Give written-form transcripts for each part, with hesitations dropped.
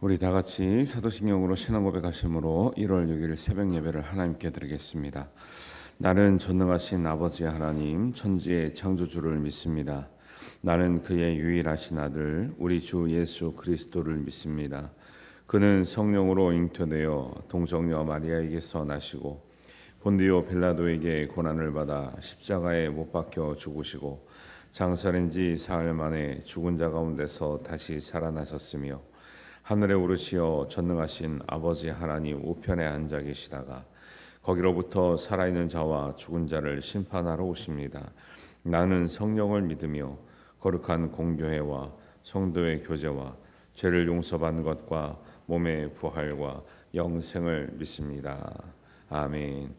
우리 다 같이 사도신경으로 신앙 고백하심으로 1월 6일 새벽 예배를 하나님께 드리겠습니다. 나는 전능하신 아버지 하나님 천지의 창조주를 믿습니다. 나는 그의 유일하신 아들 우리 주 예수 그리스도를 믿습니다. 그는 성령으로 잉태되어 동정녀 마리아에게서 나시고 본디오 빌라도에게 고난을 받아 십자가에 못 박혀 죽으시고 장사된 지 사흘 만에 죽은 자 가운데서 다시 살아나셨으며 하늘에 오르시어 전능하신 아버지 하나님 우편에 앉아 계시다가 거기로부터 살아있는 자와 죽은 자를 심판하러 오십니다. 나는 성령을 믿으며 거룩한 공교회와 성도의 교제와 죄를 용서받는 것과 몸의 부활과 영생을 믿습니다. 아멘.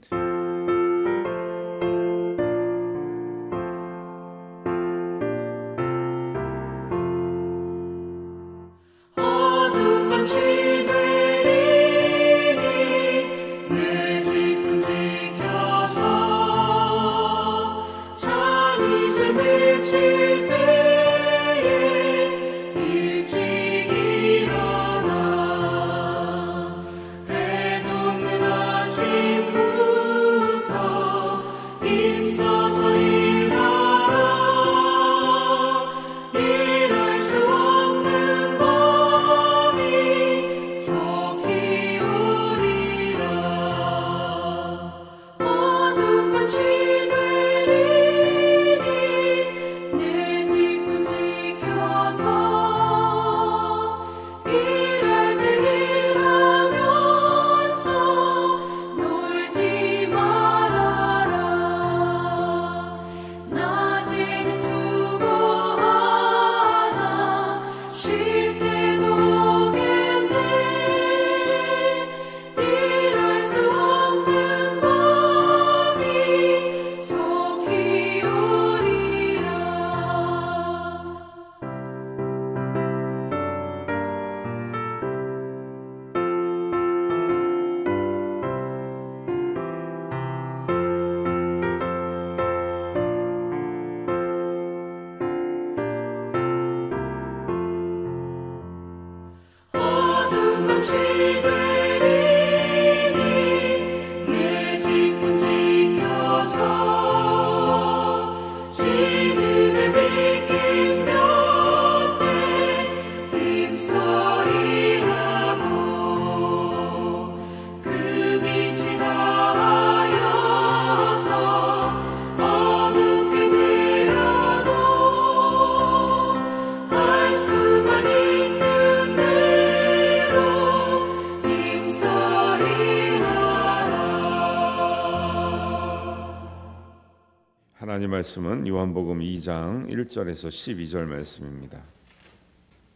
하나님 말씀은 요한복음 2장 1절에서 12절 말씀입니다.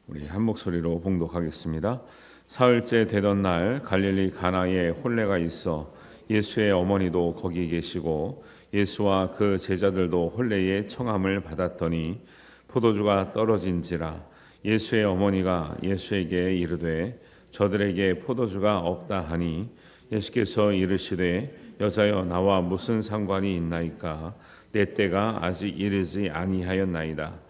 우리 한 목소리로 봉독하겠습니다. 사흘째 되던 날 갈릴리 가나에 혼례가 있어 예수의 어머니도 거기 계시고 예수와 그 제자들도 혼례의 청함을 받았더니 포도주가 떨어진지라 예수의 어머니가 예수에게 이르되 저들에게 포도주가 없다 하니 예수께서 이르시되 여자여 나와 무슨 상관이 있나이까 내 때가 아직 이르지 아니하였나이다.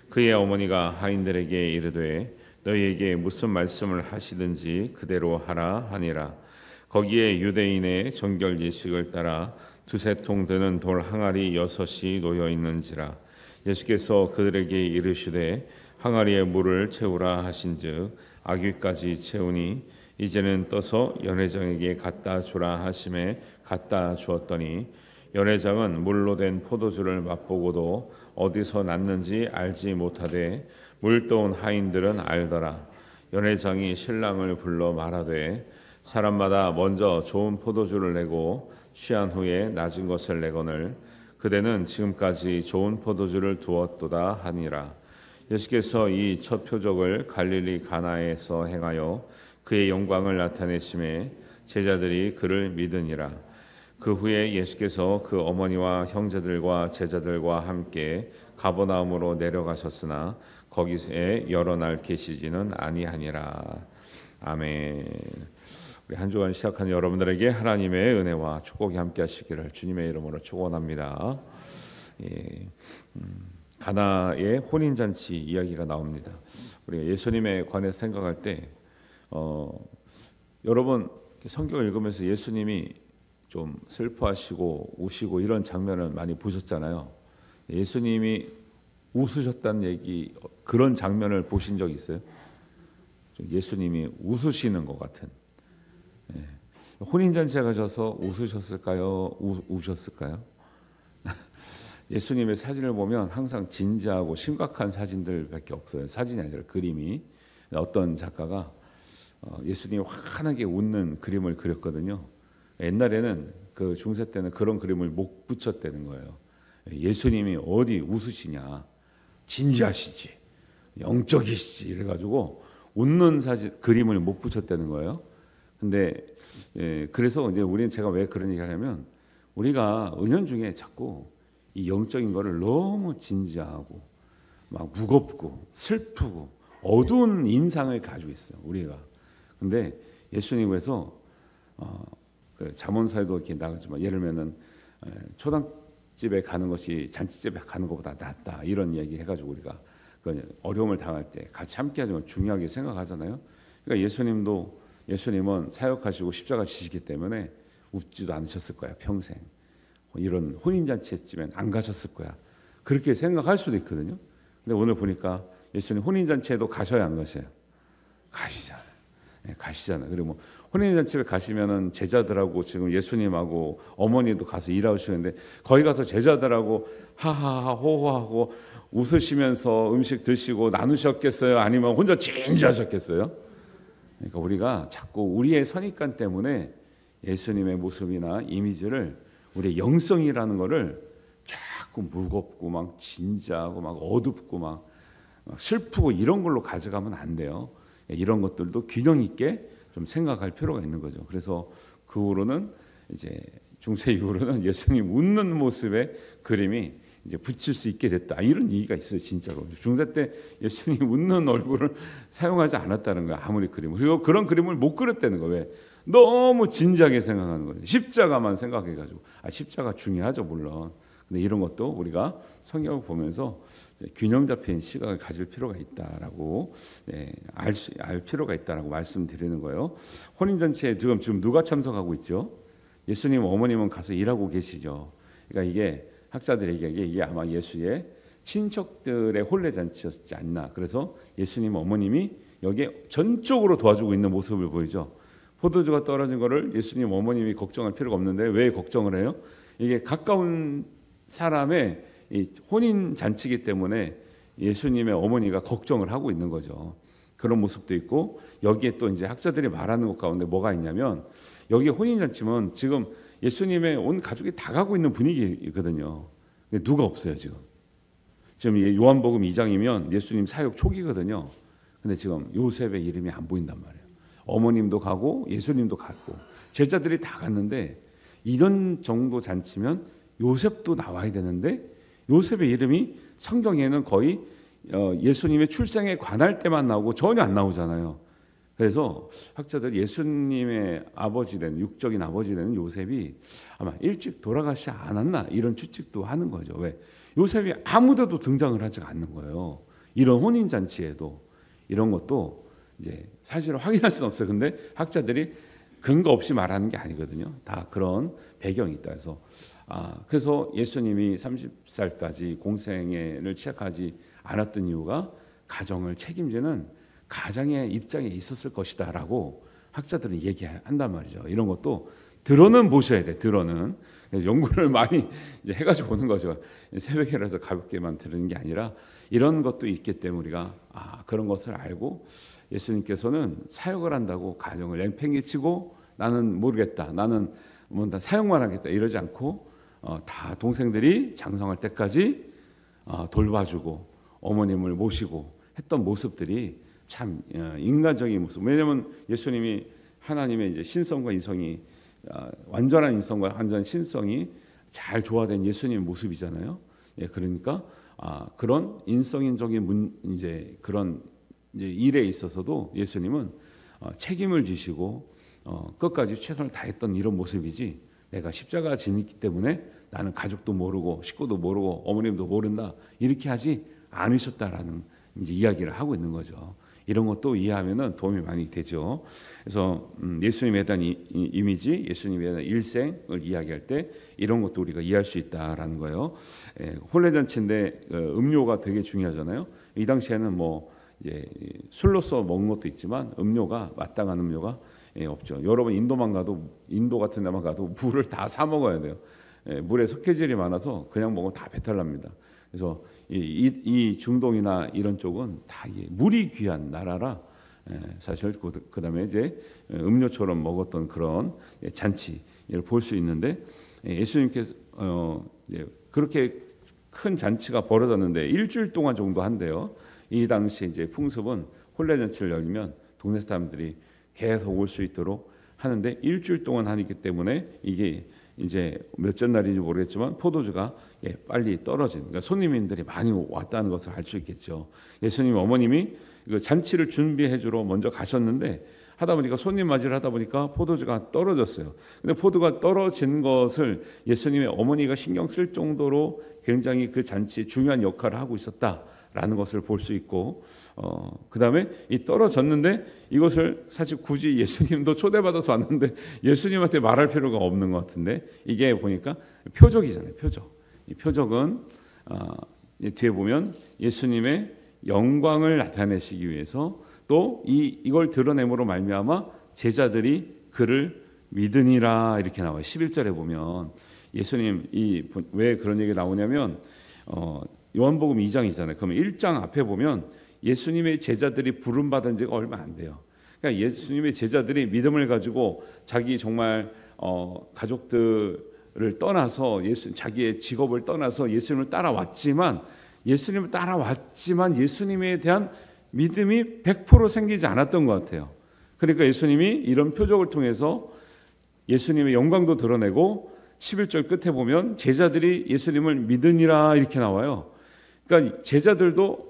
그의 어머니가 하인들에게 이르되 너희에게 무슨 말씀을 하시든지 그대로 하라 하니라. 거기에 유대인의 정결 예식을 따라 두세 통 드는 돌 항아리 6이 놓여 있는지라. 예수께서 그들에게 이르시되 항아리에 물을 채우라 하신즉 아귀까지 채우니 이제는 떠서 연회장에게 갖다 주라 하심에 갖다 주었더니 연회장은 물로 된 포도주를 맛보고도 어디서 났는지 알지 못하되 물 떠온 하인들은 알더라. 연회장이 신랑을 불러 말하되 사람마다 먼저 좋은 포도주를 내고 취한 후에 낮은 것을 내거늘 그대는 지금까지 좋은 포도주를 두었도다 하니라. 예수께서 이 첫 표적을 갈릴리 가나에서 행하여 그의 영광을 나타내심에 제자들이 그를 믿으니라. 그 후에 예수께서 그 어머니와 형제들과 제자들과 함께 가버나움으로 내려가셨으나 거기에 여러 날 계시지는 아니하니라. 아멘. 우리 한 주간 시작한 여러분들에게 하나님의 은혜와 축복이 함께 하시기를 주님의 이름으로 축원합니다. 가나의 혼인잔치 이야기가 나옵니다. 우리가 예수님에 관해 생각할 때 여러분 성경을 읽으면서 예수님이 좀 슬퍼하시고 우시고 이런 장면을 많이 보셨잖아요. 예수님이 웃으셨다는 얘기, 그런 장면을 보신 적 있어요? 예수님이 웃으시는 것 같은. 혼인잔치에 가셔서 웃으셨을까요? 우셨을까요? 예수님의 사진을 보면 항상 진지하고 심각한 사진들밖에 없어요. 사진이 아니라 그림이. 어떤 작가가 예수님이 환하게 웃는 그림을 그렸거든요. 옛날에는 그 중세 때는 그런 그림을 못 붙였다는 거예요. 예수님이 어디 웃으시냐, 진지하시지, 영적이시지 이래가지고 웃는 사진 그림을 못 붙였다는 거예요. 근데 그래서 이제 우리는, 제가 왜 그런 얘기를 하냐면, 우리가 은연중에 자꾸 이 영적인 거를 너무 진지하고 막 무겁고 슬프고 어두운 인상을 가지고 있어요, 우리가. 근데 예수님께서 그 잠언사에도 이렇게 나가지만, 예를 들면은 초당집에 가는 것이 잔치집에 가는 것보다 낫다, 이런 얘기 해가지고 우리가 그 어려움을 당할 때 같이 함께하는 건 중요하게 생각하잖아요. 그러니까 예수님은 사역하시고 십자가 지시기 때문에 웃지도 않으셨을 거야, 평생. 이런 혼인잔치쯤엔 안 가셨을 거야, 그렇게 생각할 수도 있거든요. 근데 오늘 보니까 예수님 혼인잔치에도 가셔야 안 가셔요? 가시잖아요. 가시잖아요. 그리고 뭐 혼인잔치에 가시면은 제자들하고 지금 예수님하고 어머니도 가서 일하시는데, 거기 가서 제자들하고 하하하 호호하고 웃으시면서 음식 드시고 나누셨겠어요? 아니면 혼자 진지하셨겠어요? 그러니까 우리가 자꾸 우리의 선입관 때문에 예수님의 모습이나 이미지를, 우리의 영성이라는 거를 자꾸 무겁고 막 진지하고 막 어둡고 막 슬프고 이런 걸로 가져가면 안 돼요. 이런 것들도 균형 있게 좀 생각할 필요가 있는 거죠. 그래서 그 후로는 이제 중세 이후로는 예수님 웃는 모습의 그림이 이제 붙일 수 있게 됐다, 이런 얘기가 있어요, 진짜로. 중세 때 예수님 웃는 얼굴을 사용하지 않았다는 거야, 아무리 그림을. 그리고 그런 그림을 못 그렸다는 거예요. 왜? 너무 진지하게 생각하는 거예요. 십자가만 생각해가지고. 십자가 중요하죠, 물론. 근데 이런 것도 우리가 성경을 보면서 균형 잡힌 시각을 가질 필요가 있다라고, 알 필요가 있다라고 말씀드리는 거예요. 혼인잔치에 지금 누가 참석하고 있죠? 예수님 어머님은 가서 일하고 계시죠. 그러니까 이게 학자들이 얘기하기에 이게 아마 예수의 친척들의 혼례잔치였지 않나. 그래서 예수님 어머님이 여기에 전적으로 도와주고 있는 모습을 보이죠. 포도주가 떨어진 거를 예수님 어머님이 걱정할 필요가 없는데 왜 걱정을 해요? 이게 가까운 사람의 혼인 잔치이기 때문에 예수님의 어머니가 걱정을 하고 있는 거죠. 그런 모습도 있고, 여기에 또 이제 학자들이 말하는 것 가운데 뭐가 있냐면, 여기 혼인 잔치면 지금 예수님의 온 가족이 다 가고 있는 분위기거든요. 근데 누가 없어요, 지금. 지금 요한복음 2장이면 예수님 사역 초기거든요. 근데 지금 요셉의 이름이 안 보인단 말이에요. 어머님도 가고 예수님도 갔고 제자들이 다 갔는데, 이런 정도 잔치면 요셉도 나와야 되는데 요셉의 이름이 성경에는 거의 예수님의 출생에 관할 때만 나오고 전혀 안 나오잖아요. 그래서 학자들이 예수님의 아버지 되는, 육적인 아버지 되는 요셉이 아마 일찍 돌아가지 않았나, 이런 추측도 하는 거죠. 왜? 요셉이 아무데도 등장을 하지 않는 거예요. 이런 혼인잔치에도. 이런 것도 이제 사실을 확인할 수는 없어요. 근데 학자들이 근거 없이 말하는 게 아니거든요. 다 그런 배경이 있다 해서. 그래서 예수님이 30살까지 공생애를 시작하지 않았던 이유가 가정을 책임지는 가장의 입장에 있었을 것이다라고 학자들은 얘기한단 말이죠. 이런 것도 들어는 보셔야 돼. 들어는 연구를 많이 이제 해가지고 오는 거죠. 새벽이라서 가볍게만 들은 게 아니라 이런 것도 있기 때문에 우리가 그런 것을 알고, 예수님께서는 사역을 한다고 가정을 냉팽개치고 나는 모르겠다, 나는 뭐 사역만 하겠다 이러지 않고 다 동생들이 장성할 때까지 돌봐주고 어머님을 모시고 했던 모습들이 참 인간적인 모습. 왜냐하면 예수님이 하나님의 이제 신성과 인성이 완전한 인성과 완전한 신성이 잘 조화된 예수님의 모습이잖아요. 그러니까 그런 인성인적인 이제 그런 이제 일에 있어서도 예수님은 책임을 지시고 끝까지 최선을 다했던 이런 모습이지, 내가 십자가 지니기 때문에 나는 가족도 모르고 식구도 모르고 어머님도 모른다, 이렇게 하지 않으셨다라는 이제 이야기를 하고 있는 거죠. 이런 것도 이해하면은 도움이 많이 되죠. 그래서 예수님에 대한 이미지, 예수님에 대한 일생을 이야기할 때 이런 것도 우리가 이해할 수 있다라는 거예요. 혼례잔치인데 음료가 되게 중요하잖아요. 이 당시에는 뭐 이제 술로서 먹는 것도 있지만 음료가 마땅한 음료가 없죠. 여러분 인도 같은 데만 가도 물을 다 사 먹어야 돼요. 물에 석회질이 많아서 그냥 먹으면 다 배탈 납니다. 그래서 이 중동이나 이런 쪽은 다 물이 귀한 나라라 사실 그다음에 이제 음료처럼 먹었던 그런 잔치를 볼 수 있는데 예수님께서 그렇게 큰 잔치가 벌어졌는데 일주일 동안 정도 한대요. 이 당시 이제 풍습은 혼례잔치를 열리면 동네 사람들이 계속 올 수 있도록 하는데 일주일 동안 하기 때문에 이게 이제 몇째 날인지 모르겠지만 포도주가 빨리 떨어진, 그러니까 손님들이 많이 왔다는 것을 알 수 있겠죠. 예수님 어머님이 잔치를 준비해 주러 먼저 가셨는데 하다 보니까 손님 맞이를 하다 보니까 포도주가 떨어졌어요. 근데 포도가 떨어진 것을 예수님의 어머니가 신경 쓸 정도로 굉장히 그 잔치에 중요한 역할을 하고 있었다라는 것을 볼 수 있고, 그 다음에 이 떨어졌는데 이것을 사실 굳이 예수님도 초대받아서 왔는데 예수님한테 말할 필요가 없는 것 같은데 이게 보니까 표적이잖아요. 이 표적은 뒤에 보면 예수님의 영광을 나타내시기 위해서 또 이걸 드러냄으로 말미암아 제자들이 그를 믿으니라 이렇게 나와요. 11절에 보면 예수님 왜 그런 얘기 나오냐면 요한복음 2장이잖아요. 그러면 1장 앞에 보면 예수님의 제자들이 부름받은 지가 얼마 안 돼요. 그러니까 예수님의 제자들이 믿음을 가지고 자기 정말 가족들을 떠나서 자기의 직업을 떠나서 예수님을 따라왔지만 예수님에 대한 믿음이 100% 생기지 않았던 것 같아요. 그러니까 예수님이 이런 표적을 통해서 예수님의 영광도 드러내고 11절 끝에 보면 제자들이 예수님을 믿으니라 이렇게 나와요. 그러니까 제자들도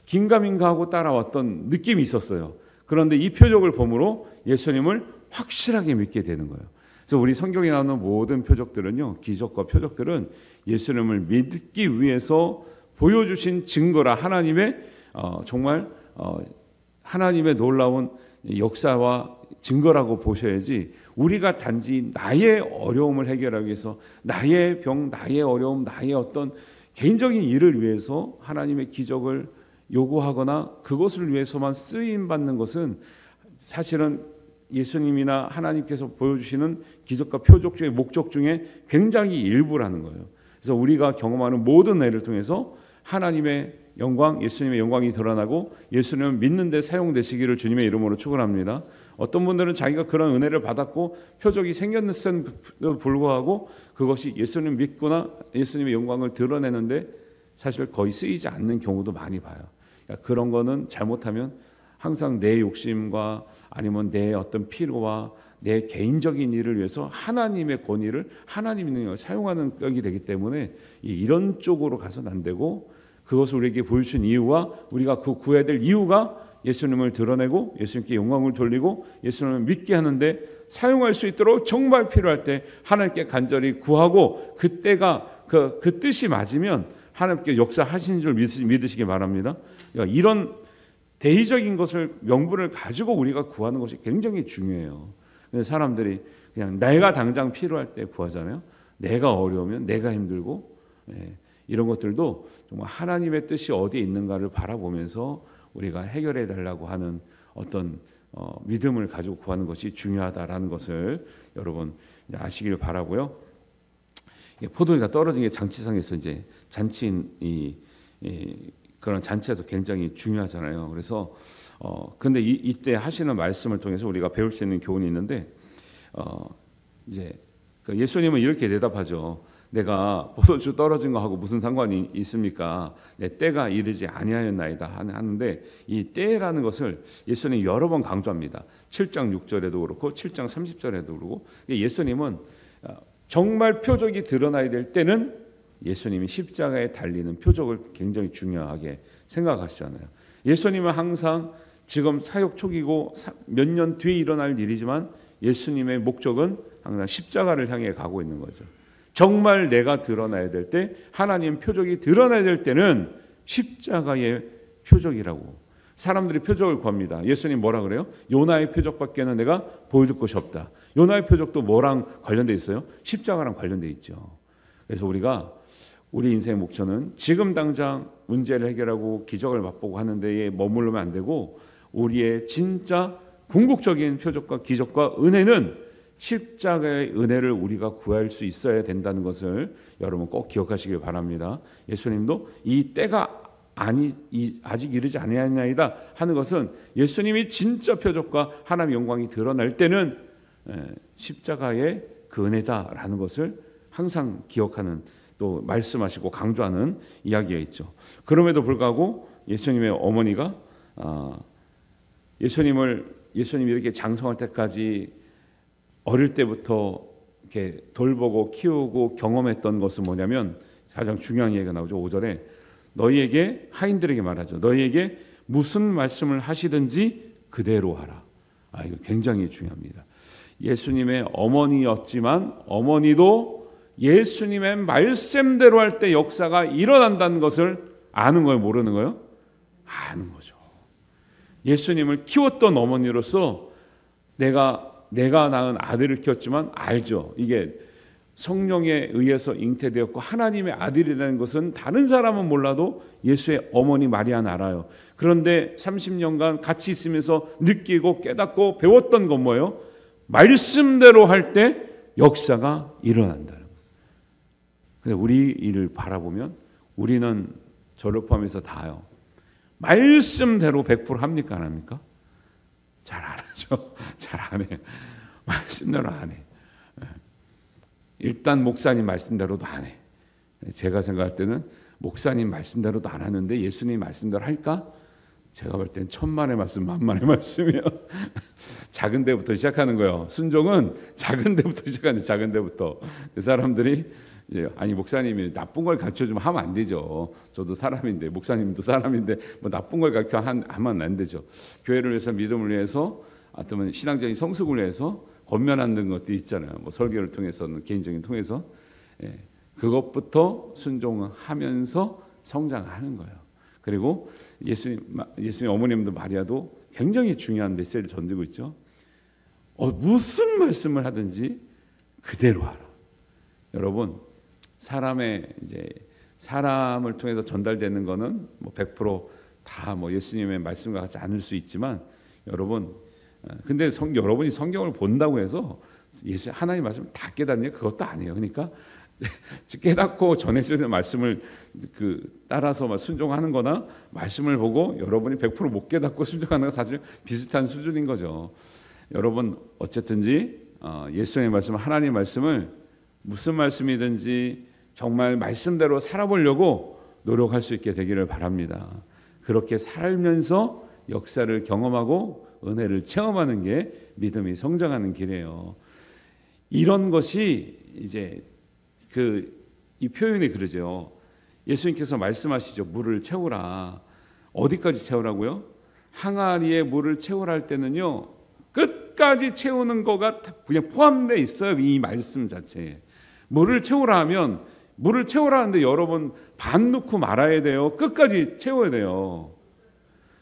긴가민가하고 따라왔던 느낌이 있었어요. 그런데 이 표적을 보므로 예수님을 확실하게 믿게 되는 거예요. 그래서 우리 성경에 나오는 모든 표적들은요, 기적과 표적들은 예수님을 믿기 위해서 보여주신 증거라 하나님의 정말 하나님의 놀라운 역사와 증거라고 보셔야지 우리가 단지 나의 어려움을 해결하기 위해서 나의 병, 나의 어려움, 나의 어떤 개인적인 일을 위해서 하나님의 기적을 요구하거나 그것을 위해서만 쓰임받는 것은 사실은 예수님이나 하나님께서 보여주시는 기적과 표적 중에 목적 중에 굉장히 일부라는 거예요. 그래서 우리가 경험하는 모든 일을 통해서 하나님의 영광, 예수님의 영광이 드러나고 예수님을 믿는 데 사용되시기를 주님의 이름으로 축원합니다. 어떤 분들은 자기가 그런 은혜를 받았고 표적이 생겼음에도 불구하고 그것이 예수님 믿거나 예수님의 영광을 드러내는데 사실 거의 쓰이지 않는 경우도 많이 봐요. 그러니까 그런 거는 잘못하면 항상 내 욕심과 아니면 내 어떤 필요와 내 개인적인 일을 위해서 하나님의 권위를 하나님의 능력을 사용하는 격이 되기 때문에 이런 쪽으로 가서는 안 되고 그것을 우리에게 보여주신 이유와 우리가 그 구해야 될 이유가 예수님을 드러내고 예수님께 영광을 돌리고 예수님을 믿게 하는데 사용할 수 있도록 정말 필요할 때 하나님께 간절히 구하고 그때가 그 뜻이 맞으면 하나님께 역사하시는 줄 믿으시기 바랍니다. 그러니까 이런 대의적인 것을 명분을 가지고 우리가 구하는 것이 굉장히 중요해요. 사람들이 그냥 내가 당장 필요할 때 구하잖아요. 내가 어려우면 내가 힘들고 이런 것들도 정말 하나님의 뜻이 어디에 있는가를 바라보면서 우리가 해결해 달라고 하는 어떤 믿음을 가지고 구하는 것이 중요하다라는 것을 여러분 아시길 바라고요. 포도주가 떨어진 게 잔치상에서 이제 잔치인 그런 잔치에서 굉장히 중요하잖아요. 그래서 근데 이때 하시는 말씀을 통해서 우리가 배울 수 있는 교훈이 있는데 이제 예수님은 이렇게 대답하죠. 내가 포도주 떨어진 거하고 무슨 상관이 있습니까? 내 때가 이르지 아니하였나이다 하는데 이 때라는 것을 예수님이 여러 번 강조합니다. 7장 6절에도 그렇고 7장 30절에도 그렇고 예수님은 정말 표적이 드러나야 될 때는 예수님이 십자가에 달리는 표적을 굉장히 중요하게 생각하시잖아요. 예수님은 항상 지금 사역 초기고 몇 년 뒤에 일어날 일이지만 예수님의 목적은 항상 십자가를 향해 가고 있는 거죠. 정말 내가 드러나야 될 때 하나님 표적이 드러나야 될 때는 십자가의 표적이라고. 사람들이 표적을 구합니다. 예수님 뭐라 그래요? 요나의 표적밖에는 내가 보여줄 것이 없다. 요나의 표적도 뭐랑 관련돼 있어요? 십자가랑 관련돼 있죠. 그래서 우리가 우리 인생의 목표는 지금 당장 문제를 해결하고 기적을 맛보고 하는 데에 머무르면 안 되고, 우리의 진짜 궁극적인 표적과 기적과 은혜는 십자가의 은혜를 우리가 구할 수 있어야 된다는 것을 여러분 꼭 기억하시길 바랍니다. 예수님도 이 때가 아직 이르지 아니하나이다 하는 것은 예수님이 진짜 표적과 하나님의 영광이 드러날 때는 십자가의 그 은혜다라는 것을 항상 기억하는, 또 말씀하시고 강조하는 이야기가 있죠. 그럼에도 불구하고 예수님의 어머니가 예수님이 이렇게 장성할 때까지 어릴 때부터 이렇게 돌보고 키우고 경험했던 것은 뭐냐면, 가장 중요한 얘기가 나오죠. 5절에 너희에게, 하인들에게 말하죠. 너희에게 무슨 말씀을 하시든지 그대로 하라. 이거 굉장히 중요합니다. 예수님의 어머니였지만 어머니도 예수님의 말씀대로 할 때 역사가 일어난다는 것을 아는 거예요, 모르는 거예요? 아는 거죠. 예수님을 키웠던 어머니로서 내가 낳은 아들을 키웠지만 알죠. 이게 성령에 의해서 잉태되었고 하나님의 아들이라는 것은 다른 사람은 몰라도 예수의 어머니 마리아는 알아요. 그런데 30년간 같이 있으면서 느끼고 깨닫고 배웠던 건 뭐예요? 말씀대로 할 때 역사가 일어난다는 거예요. 근데 우리 일을 바라보면 우리는 저를 포함해서 다요, 말씀대로 100% 합니까 안 합니까? 잘 안 하죠. 잘 안 해요. 말씀대로 안 해. 일단 목사님 말씀대로도 안 해. 제가 생각할 때는 목사님 말씀대로도 안 하는데 예수님 말씀대로 할까? 제가 볼 땐 천만의 말씀 만만의 말씀이요. 작은 데부터 시작하는 거예요. 순종은 작은 데부터 시작하는, 작은 데부터. 그 사람들이 아니 목사님이 나쁜 걸 가르쳐주면 하면 안 되죠. 저도 사람인데, 목사님도 사람인데 뭐 나쁜 걸 하면 안 되죠. 교회를 위해서, 믿음을 위해서, 아니면 신앙적인 성숙을 위해서 권면하는 것도 있잖아요. 뭐 설교를 통해서는, 개인적인 통해서, 그것부터 순종하면서 성장하는 거예요. 그리고 예수님 어머님도 마리아도 굉장히 중요한 메시지를 전하고 있죠. 무슨 말씀을 하든지 그대로 하라. 여러분, 사람을 통해서 전달되는 거는 뭐 100% 다 뭐 예수님의 말씀과 같지 않을 수 있지만, 여러분, 근데 여러분이 성경을 본다고 해서 하나님 말씀을 다 깨닫냐? 그것도 아니에요. 그러니까 깨닫고 전해주는 말씀을 따라서 순종하는 거나, 말씀을 보고 여러분이 100% 못 깨닫고 순종하는 건 사실 비슷한 수준인 거죠. 여러분, 어쨌든지 예수님의 말씀, 하나님의 말씀을 무슨 말씀이든지 정말 말씀대로 살아보려고 노력할 수 있게 되기를 바랍니다. 그렇게 살면서 역사를 경험하고 은혜를 체험하는 게 믿음이 성장하는 길이에요. 이런 것이 이제 이 표현이 그러죠. 예수님께서 말씀하시죠. 물을 채우라. 어디까지 채우라고요? 항아리에 물을 채우라 할 때는요, 끝까지 채우는 거가 그냥 포함되어 있어요. 이 말씀 자체에. 물을 채우라 하면, 물을 채우라 하는데 여러분 반 넣고 말아야 돼요? 끝까지 채워야 돼요?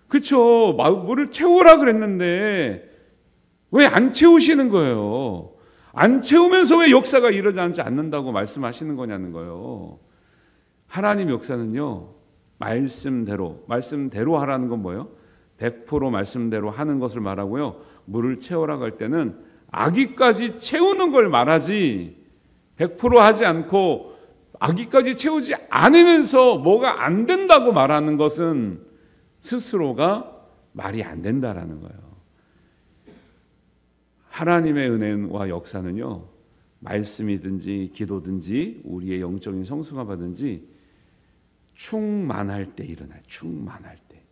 그렇죠. 물을 채우라 그랬는데 왜 안 채우시는 거예요? 안 채우면서 왜 역사가 일어나지 않는다고 말씀하시는 거냐는 거예요. 하나님 역사는요, 말씀대로 하라는 건 뭐예요? 100% 말씀대로 하는 것을 말하고요. 물을 채우라고 할 때는 아기까지 채우는 걸 말하지, 100% 하지 않고 아기까지 채우지 않으면서 뭐가 안 된다고 말하는 것은 스스로가 말이 안 된다라는 거예요. 하나님의 은혜와 역사는요, 말씀이든지 기도든지 우리의 영적인 성숙함 받든지 충만할 때 일어나요. 충만할 때.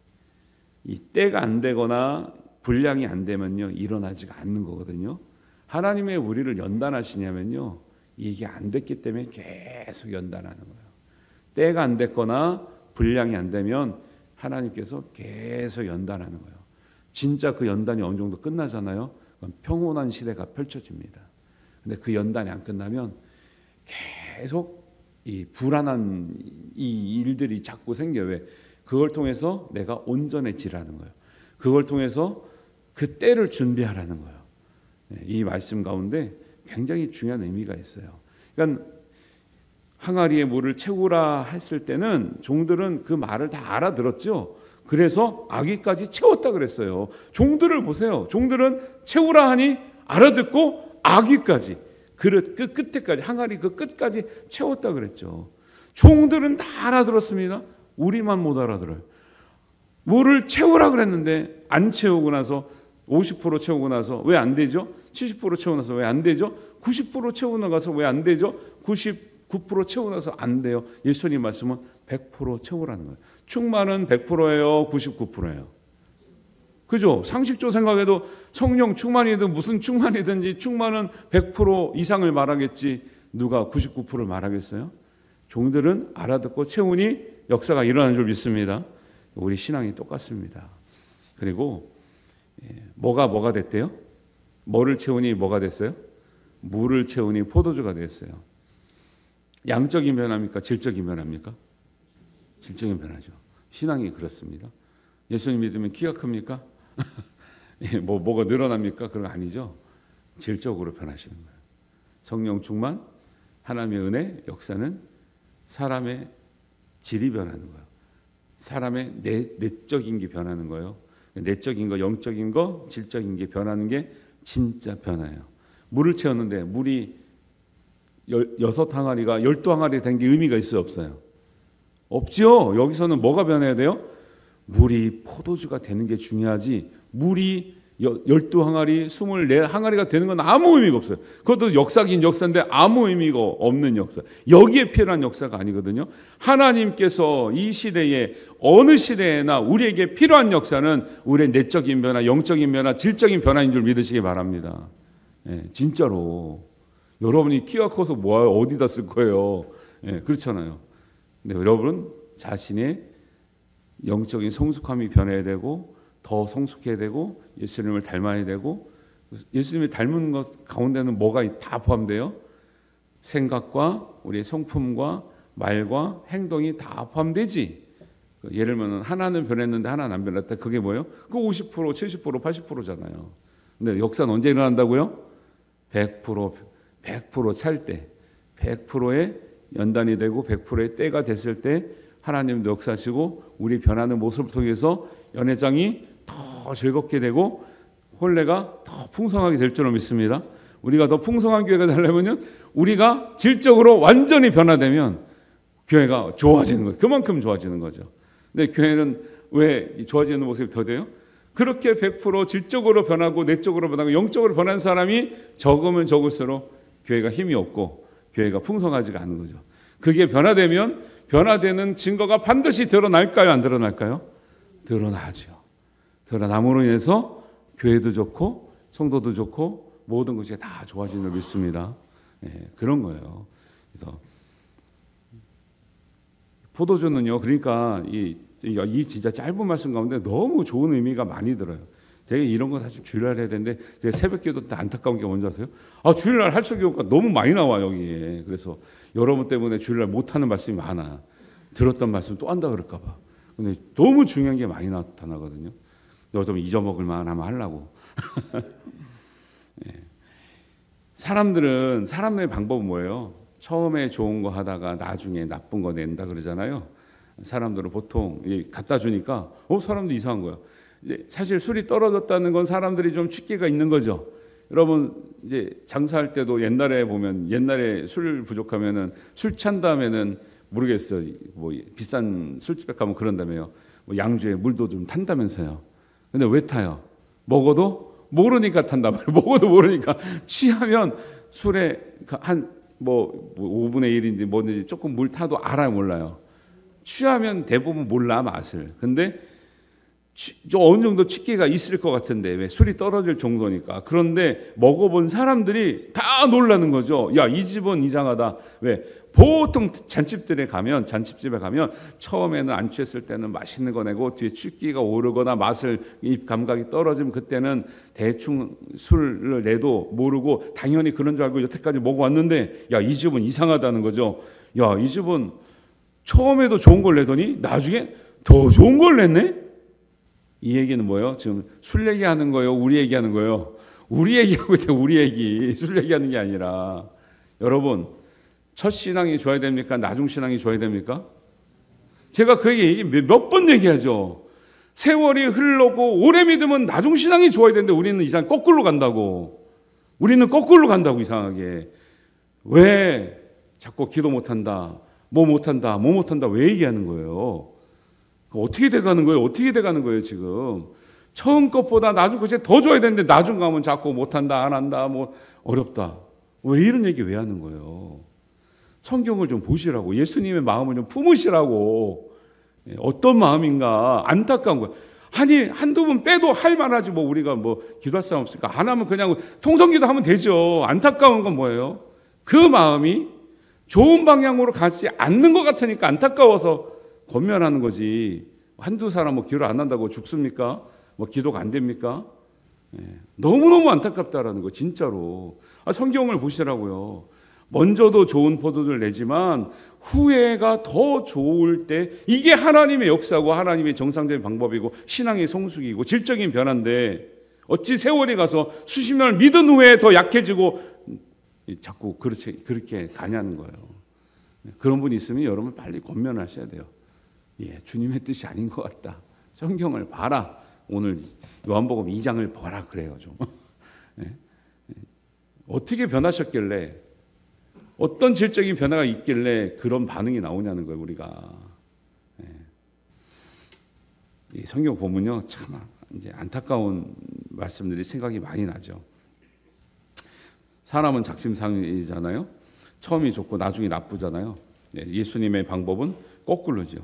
이 때가 안 되거나 분량이 안 되면요, 일어나지가 않는 거거든요. 하나님의 우리를 연단하시냐면요, 이게 안 됐기 때문에 계속 연단하는 거예요. 때가 안 됐거나 분량이 안 되면 하나님께서 계속 연단하는 거예요. 진짜 그 연단이 어느 정도 끝나잖아요. 그럼 평온한 시대가 펼쳐집니다. 근데 그 연단이 안 끝나면 계속 이 불안한 이 일들이 자꾸 생겨요. 왜? 그걸 통해서 내가 온전해지라는 거예요. 그걸 통해서 그 때를 준비하라는 거예요. 이 말씀 가운데 굉장히 중요한 의미가 있어요. 그러니까 항아리에 물을 채우라 했을 때는 종들은 그 말을 다 알아들었죠. 그래서 아기까지 채웠다 그랬어요. 종들을 보세요. 종들은 채우라 하니 알아듣고 아기까지, 그릇 그 끝에까지, 항아리 그 끝까지 채웠다 그랬죠. 종들은 다 알아들었습니다. 우리만 못 알아들어요. 물을 채우라 그랬는데 안 채우고 나서 50% 채우고 나서 왜 안 되죠? 70% 채우고 나서 왜 안 되죠? 90% 채우고 나서 왜 안 되죠? 99% 채우고 나서 안 돼요. 예수님 말씀은 100% 채우라는 거예요. 충만은 100%예요, 99%예요. 그죠? 상식적으로 생각해도 성령 충만이든 무슨 충만이든지 충만은 100% 이상을 말하겠지 누가 99%를 말하겠어요? 종들은 알아듣고 채우니 역사가 일어나는 줄 믿습니다. 우리 신앙이 똑같습니다. 그리고 뭐가 됐대요? 뭐를 채우니 뭐가 됐어요? 물을 채우니 포도주가 됐어요. 양적인 변화입니까? 질적인 변화입니까? 질적인 변화죠. 신앙이 그렇습니다. 예수님 믿으면 키가 큽니까? 뭐가 늘어납니까? 그런 거 아니죠. 질적으로 변하시는 거예요. 성령 충만, 하나님의 은혜, 역사는 사람의 질이 변하는 거예요. 사람의 내적인 게 변하는 거예요. 내적인 거, 영적인 거, 질적인 게 변하는 게 진짜 변화예요. 물을 채웠는데 물이 6항아리가 12항아리 된 게 의미가 있어요, 없어요? 없죠. 여기서는 뭐가 변해야 돼요? 물이 포도주가 되는 게 중요하지, 물이 12항아리, 24항아리가 되는 건 아무 의미가 없어요. 그것도 역사긴 역사인데 아무 의미가 없는 역사. 여기에 필요한 역사가 아니거든요. 하나님께서 이 시대에 어느 시대에나 우리에게 필요한 역사는 우리의 내적인 변화, 영적인 변화, 질적인 변화인 줄 믿으시기 바랍니다. 진짜로. 여러분이 키가 커서 뭐예요? 어디다 쓸 거예요? 그렇잖아요. 근데 여러분은 자신의 영적인 성숙함이 변해야 되고 더 성숙해야 되고 예수님을 닮아야 되고, 예수님을 닮은 것 가운데는 뭐가 다 포함돼요? 생각과 우리의 성품과 말과 행동이 다 포함되지. 예를 들면 하나는 변했는데 하나는 안 변했다. 그게 뭐예요? 그 50%, 70%, 80%잖아요. 근데 역사는 언제 일어난다고요? 100% 찰 때, 100%의 연단이 되고 100%의 때가 됐을 때 하나님도 역사하시고 우리 변하는 모습을 통해서 연회장이 더 즐겁게 되고 혼례가 더 풍성하게 될 줄로 믿습니다. 우리가 더 풍성한 교회가 되려면 우리가 질적으로 완전히 변화되면 교회가 좋아지는 거예요. 그만큼 좋아지는 거죠. 근데 교회는 왜 좋아지는 모습이 더 돼요? 그렇게 100% 질적으로 변하고 내적으로 변하고 영적으로 변한 사람이 적으면 적을수록 교회가 힘이 없고 교회가 풍성하지가 않은 거죠. 그게 변화되면 변화되는 증거가 반드시 드러날까요? 안 드러날까요? 드러나죠. 드러남으로 인해서 교회도 좋고 성도도 좋고 모든 것이 다 좋아지는 걸 믿습니다. 그런 거예요. 그래서 포도주는요, 그러니까 이 진짜 짧은 말씀 가운데 너무 좋은 의미가 많이 들어요. 제가 이런 거 사실 주일날 해야 되는데 제가 새벽기도 때 안타까운 게 뭔지 아세요? 주일날 할 적이니까 너무 많이 나와 여기에. 그래서 여러분 때문에 주일날 못하는 말씀이 많아. 들었던 말씀 또 한다 그럴까 봐. 근데 너무 중요한 게 많이 나타나거든요. 좀 잊어먹을 만하면 하려고. 사람들은, 사람의 방법은 뭐예요? 처음에 좋은 거 하다가 나중에 나쁜 거 낸다 그러잖아요. 사람들은 보통 갖다 주니까 사람도 이상한 거야. 사실 술이 떨어졌다는 건 사람들이 좀 취기가 있는 거죠. 여러분 이제 장사할 때도 옛날에 보면, 옛날에 술 부족하면은 술 찬 다음에는 모르겠어요. 뭐 비싼 술집에 가면 그런다며요. 뭐 양주에 물도 좀 탄다면서요. 근데 왜 타요? 먹어도 모르니까 탄단 말이에요. 먹어도 모르니까. 취하면 술에 한 5분의 1인지 뭐든지 조금 물 타도 알아요, 몰라요? 취하면 대부분 몰라, 맛을. 근데 어느 정도 취기가 있을 것 같은데 왜 술이 떨어질 정도니까. 그런데 먹어본 사람들이 다 놀라는 거죠. 야, 이 집은 이상하다. 왜? 보통 잔집집에 가면 처음에는 안 취했을 때는 맛있는 거 내고 뒤에 취기가 오르거나 맛을 입 감각이 떨어지면 그때는 대충 술을 내도 모르고 당연히 그런 줄 알고 여태까지 먹어왔는데, 야, 이 집은 이상하다는 거죠. 야, 이 집은 처음에도 좋은 걸 내더니 나중에 더 좋은 걸 냈네? 이 얘기는 뭐예요? 지금 술 얘기하는 거예요? 우리 얘기하는 거예요? 우리 얘기하고 있어요. 우리 얘기. 술 얘기하는 게 아니라. 여러분, 첫 신앙이 좋아야 됩니까? 나중 신앙이 좋아야 됩니까? 제가 그 얘기 몇 번 얘기하죠. 세월이 흘러고 오래 믿으면 나중 신앙이 좋아야 되는데 우리는 이상 거꾸로 간다고. 우리는 거꾸로 간다고 이상하게. 왜 자꾸 기도 못한다, 뭐 못한다, 뭐 못한다 왜 얘기하는 거예요? 어떻게 돼가는 거예요? 어떻게 돼가는 거예요 지금? 처음 것보다 나중 것이 더 줘야 되는데 나중 가면 자꾸 못한다, 안 한다, 뭐 어렵다. 왜 이런 얘기 왜 하는 거예요? 성경을 좀 보시라고. 예수님의 마음을 좀 품으시라고. 어떤 마음인가 안타까운 거예요. 아니 한두 번 빼도 할 만하지 뭐 우리가 뭐 기도할 사람 없으니까 안 하면 그냥 통성기도 하면 되죠. 안타까운 건 뭐예요? 그 마음이 좋은 방향으로 가지 않는 것 같으니까 안타까워서 권면하는 거지. 한두 사람 뭐 기도 안 한다고 죽습니까? 뭐 기도가 안 됩니까? 너무너무 안타깝다라는 거 진짜로. 성경을 보시라고요. 먼저도 좋은 포도를 내지만 후회가 더 좋을 때 이게 하나님의 역사고 하나님의 정상적인 방법이고 신앙의 성숙이고 질적인 변화인데 어찌 세월이 가서 수십 년을 믿은 후에 더 약해지고 자꾸 그렇게 가냐는 거예요. 그런 분이 있으면 여러분 빨리 권면하셔야 돼요. 예, 주님의 뜻이 아닌 것 같다. 성경을 봐라. 오늘 요한복음 2장을 보라 그래요 좀. 어떻게 변하셨길래 어떤 질적인 변화가 있길래 그런 반응이 나오냐는 거예요 우리가. 이 성경 보면요 참 이제 안타까운 말씀들이 생각이 많이 나죠. 사람은 작심삼일이잖아요. 처음이 좋고 나중이 나쁘잖아요. 예수님의 방법은 거꾸로죠.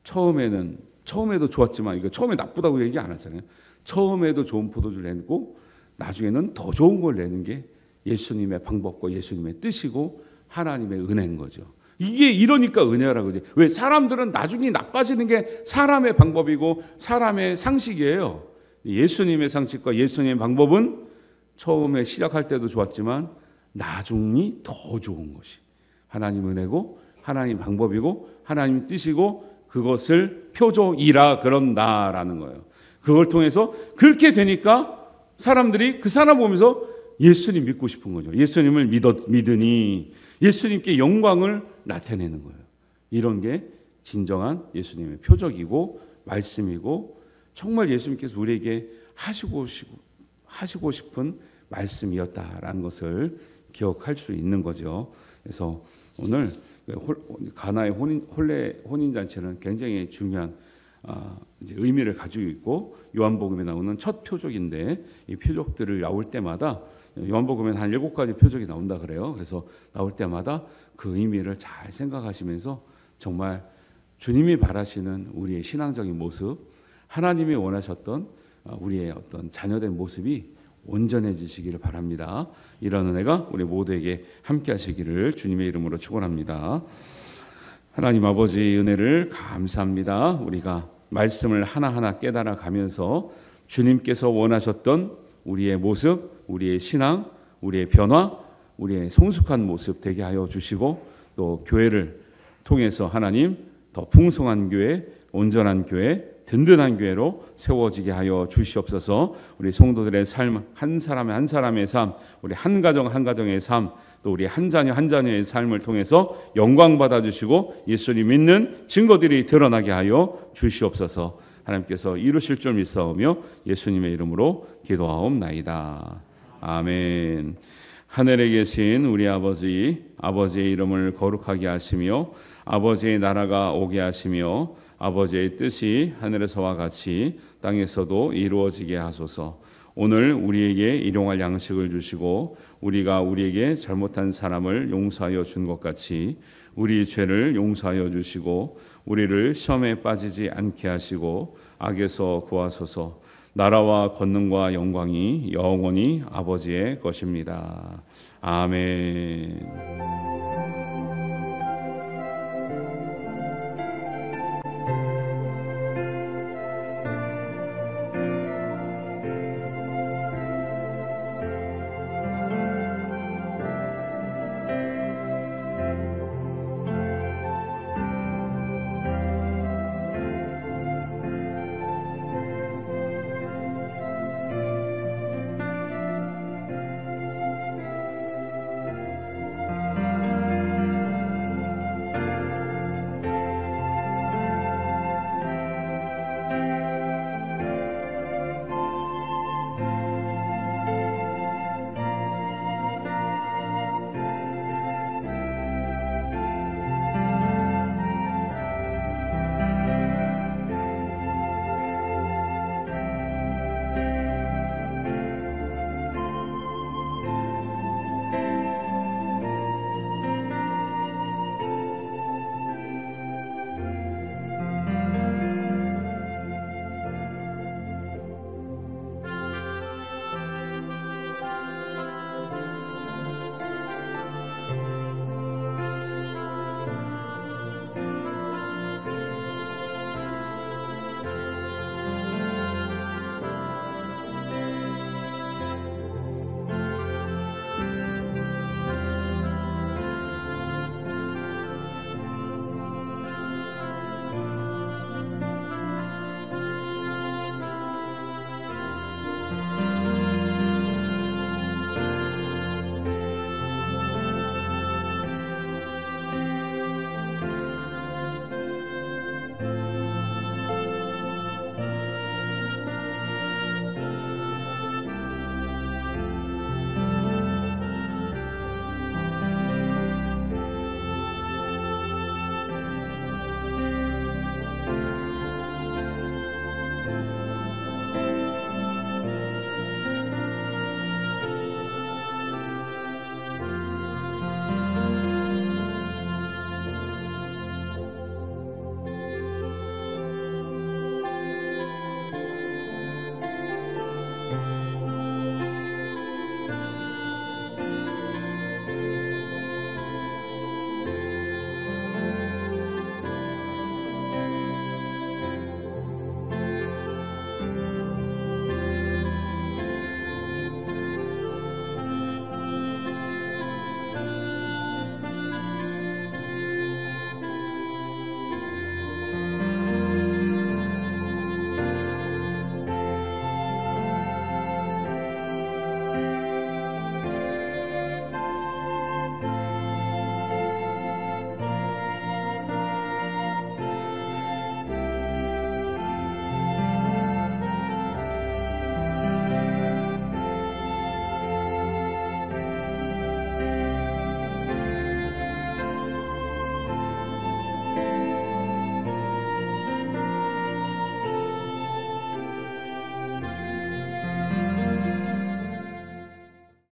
처음에도 좋았지만 이거 처음에 나쁘다고 얘기 안 하잖아요. 처음에도 좋은 포도주를 내고 나중에는 더 좋은 걸 내는 게 예수님의 방법과 예수님의 뜻이고 하나님의 은혜인 거죠. 이게 이러니까 은혜라고 그러지. 왜 사람들은 나중에 나빠지는 게 사람의 방법이고 사람의 상식이에요. 예수님의 상식과 예수님의 방법은 처음에 시작할 때도 좋았지만 나중이 더 좋은 것이 하나님 은혜고 하나님 방법이고 하나님 뜻이고 그것을 표적이라 그런다라는 거예요. 그걸 통해서 그렇게 되니까 사람들이 그 사람 보면서 예수님 믿고 싶은 거죠. 예수님을 믿으니 예수님께 영광을 나타내는 거예요. 이런 게 진정한 예수님의 표적이고 말씀이고 정말 예수님께서 우리에게 하시고 싶은 말씀이었다라는 것을 기억할 수 있는 거죠. 그래서 오늘 가나의 혼인잔치는 굉장히 중요한 이제 의미를 가지고 있고 요한복음에 나오는 첫 표적인데 이 표적들을 나올 때마다 요한복음에는 한 7가지 표적이 나온다 그래요. 그래서 나올 때마다 그 의미를 잘 생각하시면서 정말 주님이 바라시는 우리의 신앙적인 모습, 하나님이 원하셨던 우리의 어떤 자녀된 모습이 온전해지시기를 바랍니다. 이런 은혜가 우리 모두에게 함께 하시기를 주님의 이름으로 축원합니다. 하나님 아버지의 은혜를 감사합니다. 우리가 말씀을 하나하나 깨달아 가면서 주님께서 원하셨던 우리의 모습, 우리의 신앙, 우리의 변화, 우리의 성숙한 모습 되게 하여 주시고 또 교회를 통해서 하나님 더 풍성한 교회, 온전한 교회, 든든한 교회로 세워지게 하여 주시옵소서. 우리 성도들의 삶, 한 사람의 한 사람의 삶, 우리 한 가정 한 가정의 삶, 또 우리 한 자녀 한 자녀의 삶을 통해서 영광 받아 주시고 예수님 믿는 증거들이 드러나게 하여 주시옵소서. 하나님께서 이루실 줄 믿사오며 예수님의 이름으로 기도하옵나이다. 아멘. 하늘에 계신 우리 아버지의 이름을 거룩하게 하시며 아버지의 나라가 오게 하시며 아버지의 뜻이 하늘에서와 같이 땅에서도 이루어지게 하소서. 오늘 우리에게 일용할 양식을 주시고 우리가 우리에게 잘못한 사람을 용서하여 준 것 같이 우리 죄를 용서하여 주시고 우리를 시험에 빠지지 않게 하시고 악에서 구하소서. 나라와 권능과 영광이 영원히 아버지의 것입니다. 아멘.